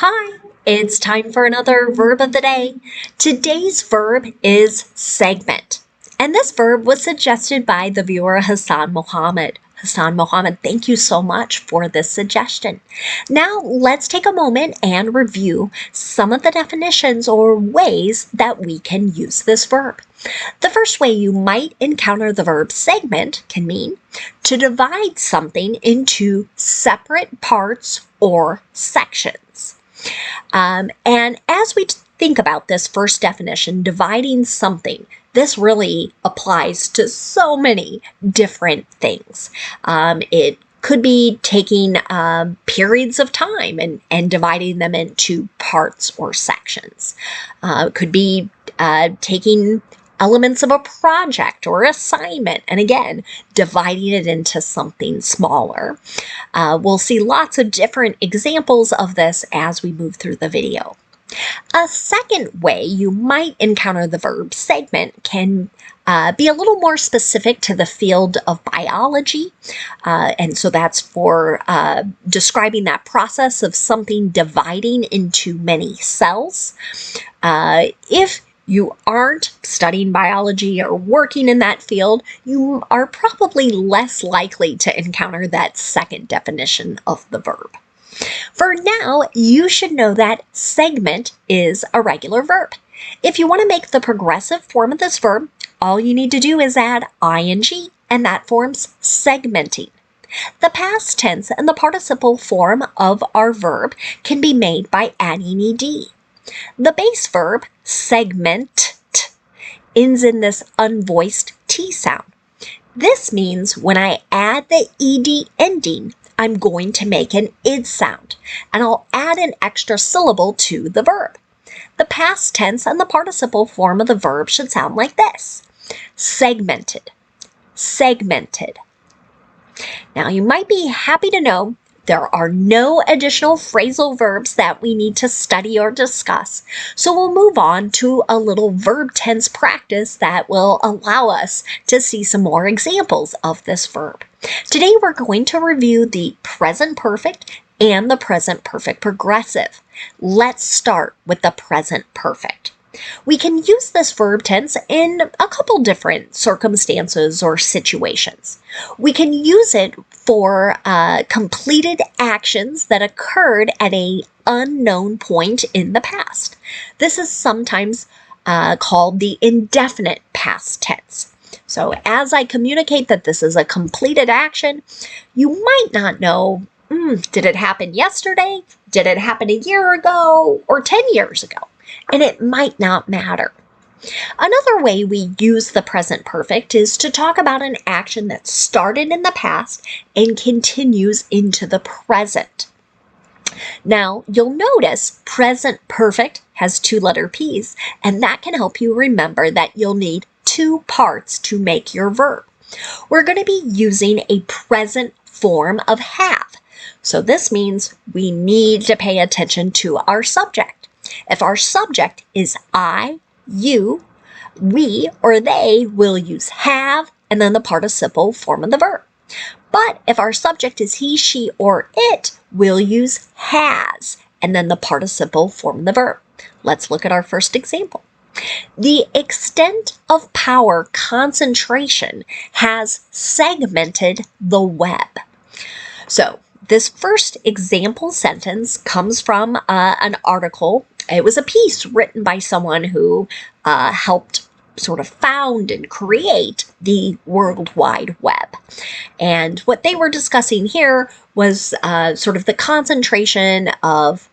Hi, it's time for another verb of the day. Today's verb is segment. And this verb was suggested by the viewer Hassan Mohammed. Hassan Mohammed, thank you so much for this suggestion. Now let's take a moment and review some of the definitions or ways that we can use this verb. The first way you might encounter the verb segment can mean to divide something into separate parts or sections. And as we think about this first definition, dividing something, this really applies to so many different things. It could be taking periods of time and dividing them into parts or sections. It could be taking elements of a project or assignment, and again, dividing it into something smaller. We'll see lots of different examples of this as we move through the video. A second way you might encounter the verb segment can be a little more specific to the field of biology. And so that's for describing that process of something dividing into many cells. If you aren't studying biology or working in that field, you are probably less likely to encounter that second definition of the verb. For now, you should know that segment is a regular verb. If you want to make the progressive form of this verb, all you need to do is add ing, and that forms segmenting. The past tense and the participle form of our verb can be made by adding ed. The base verb, segment, ends in this unvoiced T sound. This means when I add the ed ending, I'm going to make an id sound, and I'll add an extra syllable to the verb. The past tense and the participle form of the verb should sound like this: segmented, segmented. Now, you might be happy to know there are no additional phrasal verbs that we need to study or discuss, so we'll move on to a little verb tense practice that will allow us to see some more examples of this verb. Today we're going to review the present perfect and the present perfect progressive. Let's start with the present perfect. We can use this verb tense in a couple different circumstances or situations. We can use it for completed actions that occurred at an unknown point in the past. This is sometimes called the indefinite past tense. So as I communicate that this is a completed action, you might not know, did it happen yesterday? Did it happen a year ago or 10 years ago? And it might not matter. Another way we use the present perfect is to talk about an action that started in the past and continues into the present. Now, you'll notice present perfect has two letter P's, and that can help you remember that you'll need two parts to make your verb. We're going to be using a present form of have. So this means we need to pay attention to our subject. If our subject is I, you, we, or they will use have and then the participle form of the verb. But if our subject is he, she, or it, we'll use has and then the participle form of the verb. Let's look at our first example. The extent of power concentration has segmented the web. So this first example sentence comes from an article. It was a piece written by someone who helped sort of found and create the World Wide Web. And what they were discussing here was sort of the concentration of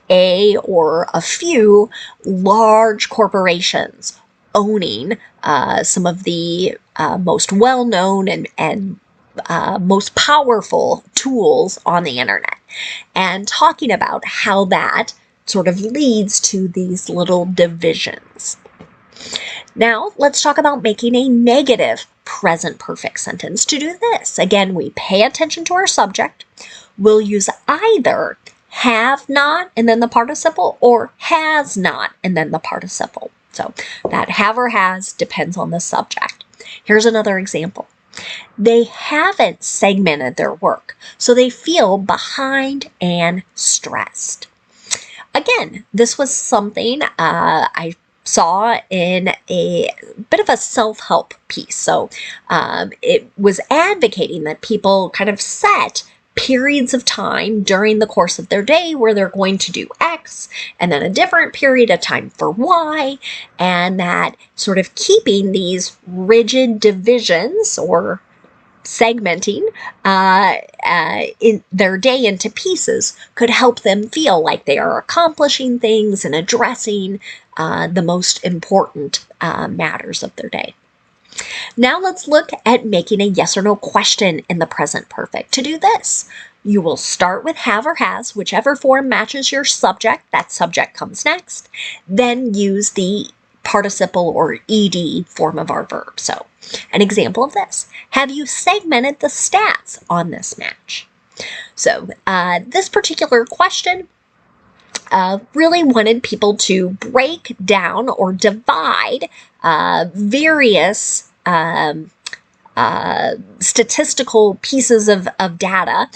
a or a few large corporations owning some of the most well-known and most powerful tools on the internet, and talking about how that sort of leads to these little divisions. Now, let's talk about making a negative present perfect sentence. To do this, again, we pay attention to our subject. We'll use either have not and then the participle, or has not and then the participle. So that have or has depends on the subject. Here's another example. They haven't segmented their work, so they feel behind and stressed. again, this was something I saw in a bit of a self-help piece. So it was advocating that people kind of set periods of time during the course of their day where they're going to do X, and then a different period of time for Y, and that sort of keeping these rigid divisions or segmenting in their day into pieces could help them feel like they are accomplishing things and addressing the most important matters of their day. Now let's look at making a yes or no question in the present perfect. To do this, you will start with have or has, whichever form matches your subject. That subject comes next. Then use the participle or ed form of our verb. So an example of this: have you segmented the stats on this match? So this particular question really wanted people to break down or divide various statistical pieces of data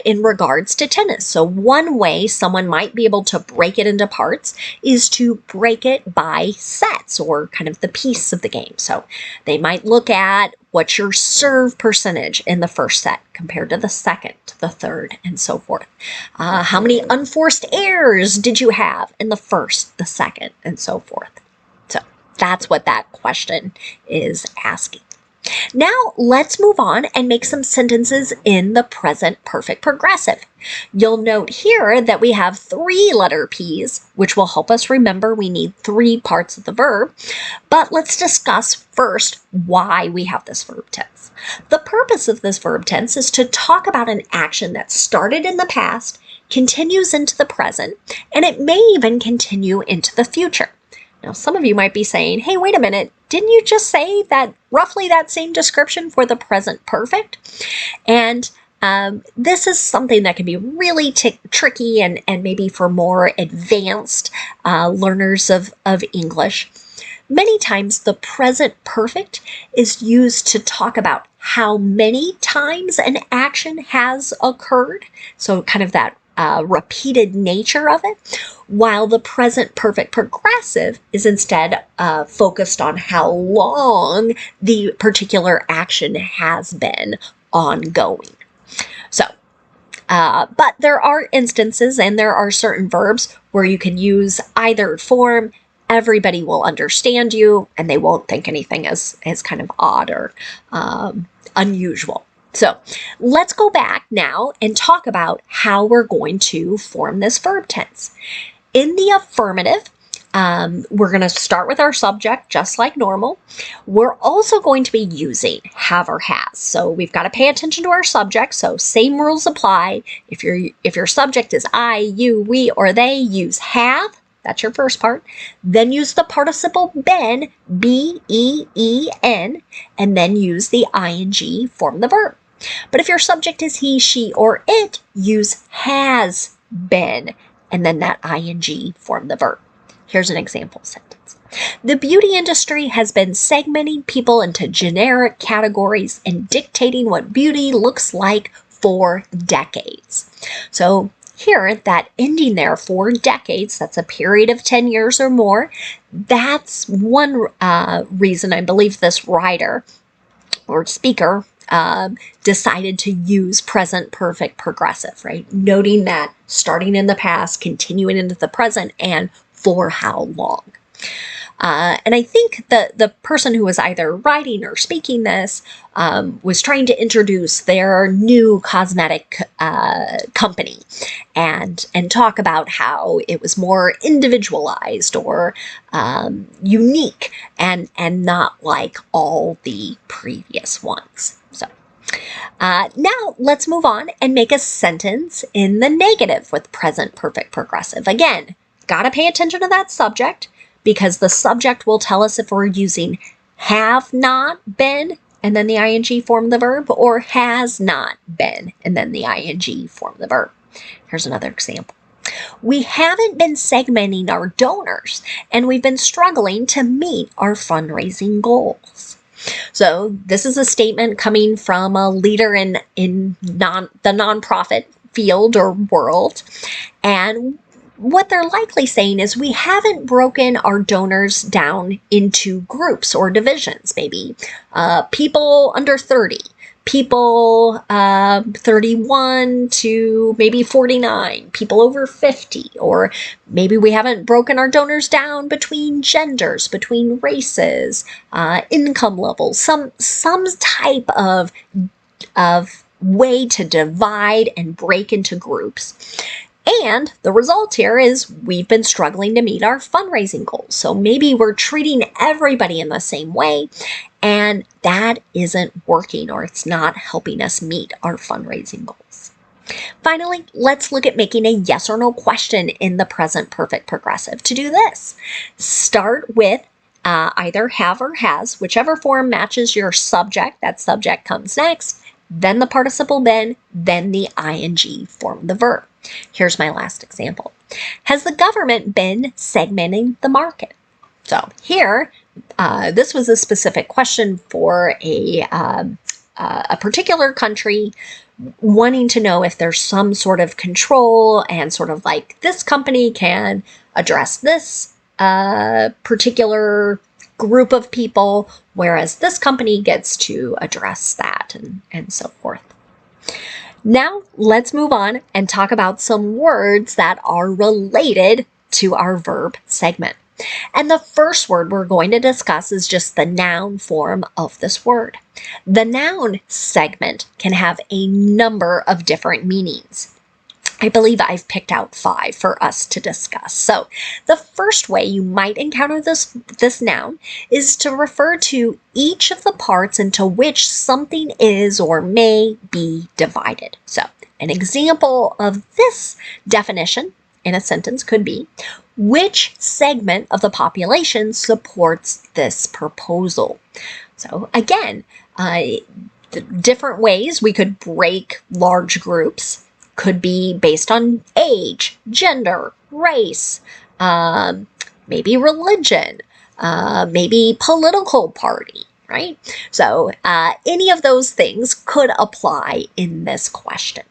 in regards to tennis. So one way someone might be able to break it into parts is to break it by sets or kind of the piece of the game. So they might look at what's your serve percentage in the first set compared to the second, the third, and so forth. How many unforced errors did you have in the first, the second, and so forth. So that's what that question is asking. Now let's move on and make some sentences in the present perfect progressive. You'll note here that we have 3 letter P's, which will help us remember we need 3 parts of the verb. But let's discuss first why we have this verb tense. The purpose of this verb tense is to talk about an action that started in the past, continues into the present, and it may even continue into the future. Now, some of you might be saying, hey, wait a minute, didn't you just say that roughly that same description for the present perfect? And this is something that can be really tricky and maybe for more advanced learners of English. Many times the present perfect is used to talk about how many times an action has occurred. So kind of that repeated nature of it, while the present perfect progressive is instead focused on how long the particular action has been ongoing. So, but there are instances and there are certain verbs where you can use either form. Everybody will understand you and they won't think anything as kind of odd or unusual. So let's go back now and talk about how we're going to form this verb tense. In the affirmative, we're going to start with our subject just like normal. We're also going to be using have or has. So we've got to pay attention to our subject. So same rules apply. If your subject is I, you, we, or they, use have. That's your first part. Then use the participle been, B-E-E-N, and then use the ing form the verb. But if your subject is he, she, or it, use has been, and then that ing form the verb. Here's an example sentence. The beauty industry has been segmenting people into generic categories and dictating what beauty looks like for decades. So here, that ending there for decades, that's a period of 10 years or more. That's one reason I believe this writer or speaker decided to use present perfect progressive, right? Noting that starting in the past, continuing into the present, and for how long. And I think the person who was either writing or speaking this was trying to introduce their new cosmetic company and talk about how it was more individualized or unique and not like all the previous ones. So now let's move on and make a sentence in the negative with present perfect progressive. Again, gotta pay attention to that subject, because the subject will tell us if we're using have not been and then the ing form the verb, or has not been and then the ing form the verb. Here's another example. We haven't been segmenting our donors and we've been struggling to meet our fundraising goals. So this is a statement coming from a leader in the nonprofit field or world, and what they're likely saying is we haven't broken our donors down into groups or divisions. Maybe people under 30, people 31 to maybe 49, people over 50, or maybe we haven't broken our donors down between genders, between races, income levels, some type of way to divide and break into groups. And the result here is we've been struggling to meet our fundraising goals. So maybe we're treating everybody in the same way, and that isn't working, or it's not helping us meet our fundraising goals. Finally, let's look at making a yes or no question in the present perfect progressive. To do this, start with either have or has, whichever form matches your subject. That subject comes next, then the participle been, then the ing form the verb. Here's my last example. Has the government been segmenting the market? So here, this was a specific question for a particular country wanting to know if there's some sort of control and sort of like this company can address this particular group of people, whereas this company gets to address that, and so forth. Now let's move on and talk about some words that are related to our verb segment. And the first word we're going to discuss is just the noun form of this word. The noun segment can have a number of different meanings. I believe I've picked out 5 for us to discuss. So the first way you might encounter this noun is to refer to each of the parts into which something is or may be divided. So an example of this definition in a sentence could be, which segment of the population supports this proposal? So again, the different ways we could break large groups could be based on age, gender, race, maybe religion, maybe political party, right? So any of those things could apply in this question.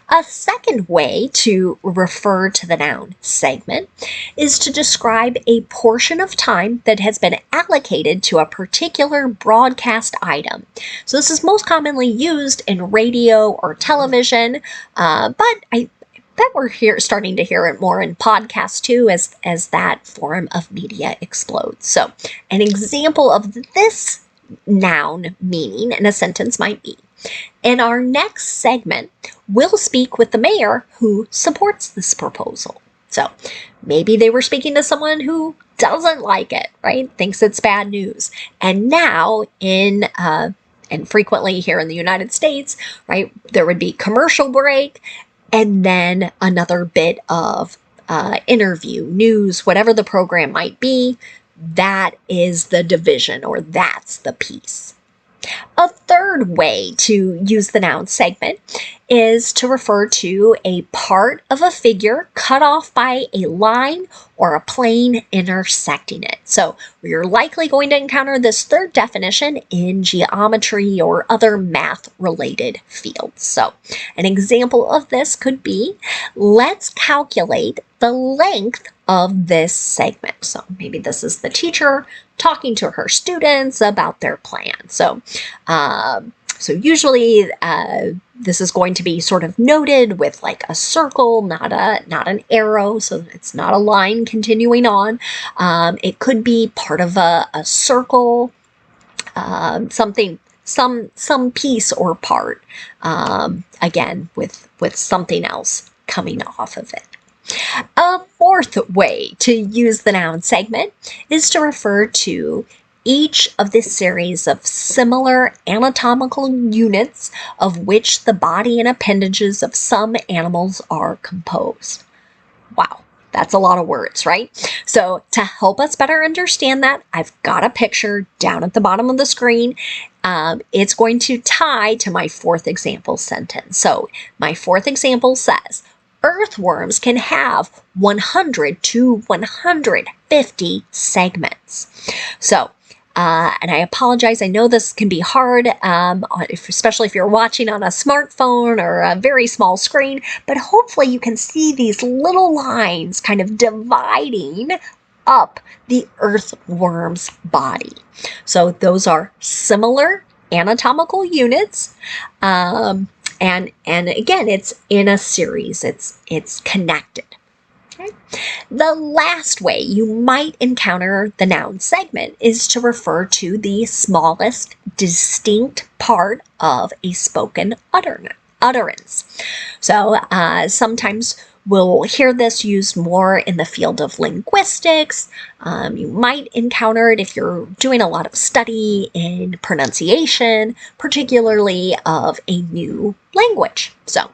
A second way to refer to the noun segment is to describe a portion of time that has been allocated to a particular broadcast item. So this is most commonly used in radio or television, but I bet we're starting to hear it more in podcasts too as that form of media explodes. So an example of this noun meaning in a sentence might be, in our next segment, we'll speak with the mayor who supports this proposal. So maybe they were speaking to someone who doesn't like it, right? Thinks it's bad news. And now and frequently here in the United States, right, there would be commercial break and then another bit of interview, news, whatever the program might be. That is the division, or that's the piece. A third way to use the noun segment is to refer to a part of a figure cut off by a line or a plane intersecting it. So you're likely going to encounter this third definition in geometry or other math-related fields. So an example of this could be, let's calculate the length of this segment. So maybe this is the teacher talking to her students about their plan. So usually this is going to be sort of noted with like a circle, not an arrow, so it's not a line continuing on. It could be part of a circle, something, some piece or part, again with something else coming off of it. A fourth way to use the noun segment is to refer to each of this series of similar anatomical units of which the body and appendages of some animals are composed. Wow, that's a lot of words, right? So to help us better understand that, I've got a picture down at the bottom of the screen. It's going to tie to my fourth example sentence. So my fourth example says, earthworms can have 100 to 150 segments. So And I apologize. I know this can be hard, especially if you're watching on a smartphone or a very small screen, but hopefully you can see these little lines kind of dividing up the earthworm's body. So those are similar anatomical units. And again, it's in a series. It's connected. Okay. The last way you might encounter the noun segment is to refer to the smallest distinct part of a spoken utterance. So sometimes we'll hear this used more in the field of linguistics. You might encounter it if you're doing a lot of study in pronunciation, particularly of a new language. So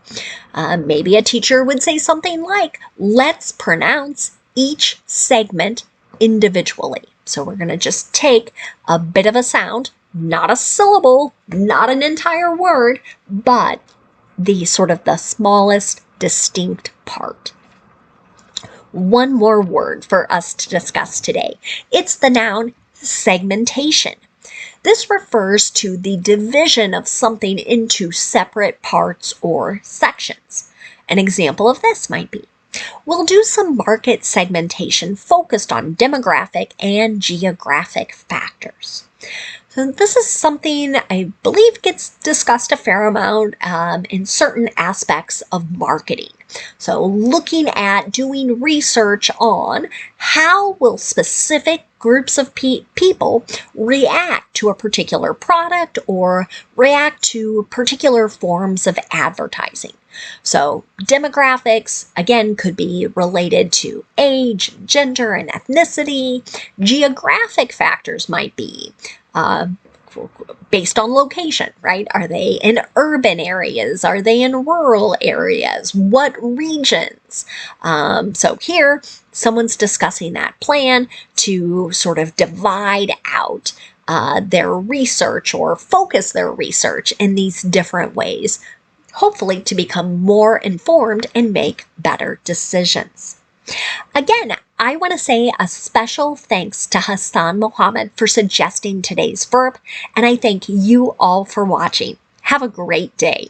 maybe a teacher would say something like, let's pronounce each segment individually. So we're going to just take a bit of a sound, not a syllable, not an entire word, but the sort of the smallest distinct part. One more word for us to discuss today. It's the noun segmentation. This refers to the division of something into separate parts or sections. An example of this might be, we'll do some market segmentation focused on demographic and geographic factors. So this is something I believe gets discussed a fair amount in certain aspects of marketing. So looking at doing research on how will specific groups of people react to a particular product or react to particular forms of advertising. So demographics, again, could be related to age, gender, and ethnicity. Geographic factors might be based on location, right? Are they in urban areas? Are they in rural areas? What regions? So here, someone's discussing that plan to sort of divide out their research or focus their research in these different ways, hopefully to become more informed and make better decisions. Again, I want to say a special thanks to Hassan Mohammed for suggesting today's verb, and I thank you all for watching. Have a great day.